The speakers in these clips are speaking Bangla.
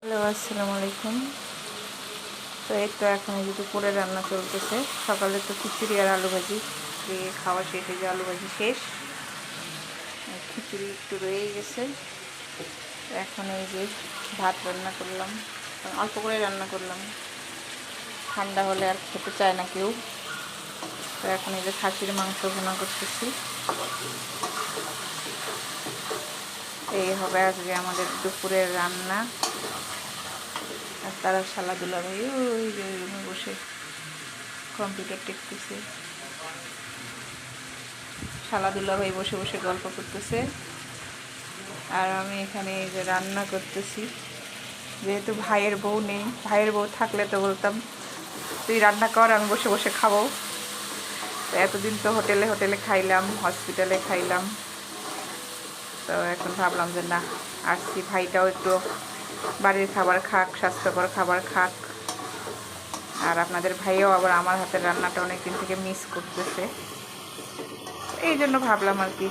হ্যালো, আসসালামু আলাইকুম। তো এই তো এখন এই যে দুপুরে রান্না চলতেছে। সকালে তো খিচুড়ি আর আলু ভাজি দিয়ে খাওয়া শেষ, এই যে আলু ভাজি শেষ, আর খিচুড়ি একটু রয়েই গেছে। তো এখন এই যে ভাত রান্না করলাম, অল্প করে রান্না করলাম, ঠান্ডা হলে আর খেতে চায় না কেউ। তো এখন এই যে খাসির মাংস ভুনা করতেছি। এই হবে আজকে আমাদের দুপুরের রান্না। আর তারা শালাদুলা ভাই ওই যে রুমে বসে কম্পিউটার টিপতেছে, শালাদুলা ভাই বসে বসে গল্প করতেছে, আর আমি এখানে এই যে রান্না করতেছি। যেহেতু ভাইয়ের বউ নেই, ভাইয়ের বউ থাকলে তো বলতাম তুই রান্না কর, আমি বসে বসে খাবো। তো এতদিন তো হোটেলে হোটেলে খাইলাম, হসপিটালে খাইলাম। তো এখন ভাবলাম যে না, আসছি, ভাইটাও একটু বাড়ির খাবার খাক, স্বাস্থ্যকর খাবার খাক। আর আপনাদের ভাইও আবার আমার হাতের রান্নাটা অনেকদিন থেকে মিস করতেছে। এই জন্য ভাবলাম আর কি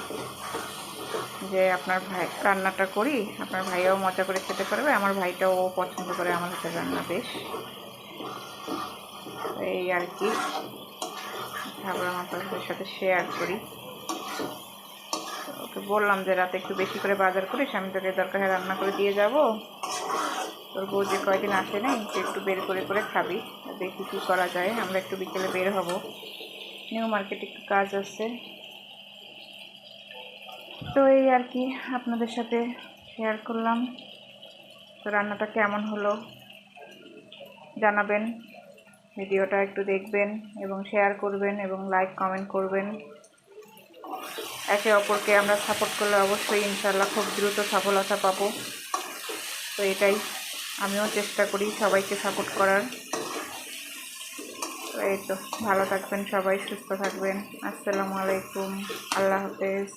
যে আপনার ভাই রান্নাটা করি, আপনার ভাইয়াও মজা করে খেতে পারবে, আমার ভাইটাও পছন্দ করে আমার হাতের রান্না বেশ। এই আর কি ভাবলাম আপনাদের সাথে শেয়ার করি। ওকে বললাম যে রাতে একটু বেশি করে বাজার করিস, আমি তোকে দরকার হয় রান্না করে দিয়ে যাব। তোর বউ যে কয়দিন আসে নাই, একটু বের করে করে খাবি, দেখি কী করা যায়। আমরা একটু বিকেলে বের হব, নিউ মার্কেটে একটু কাজ আছে। তো এই আর কি আপনাদের সাথে শেয়ার করলাম। তো রান্নাটা কেমন হলো জানাবেন, ভিডিওটা একটু দেখবেন এবং শেয়ার করবেন এবং লাইক কমেন্ট করবেন। একে অপরকে আমরা সাপোর্ট করলে অবশ্যই ইনশাল্লাহ খুব দ্রুত সফলতা পাবো। তো এটাই আমিও চেষ্টা করি সবাইকে সাপোর্ট করার। তো এই তো, ভালো থাকবেন সবাই, সুস্থ থাকবেন। আসসালামু আলাইকুম, আল্লাহ হাফেজ।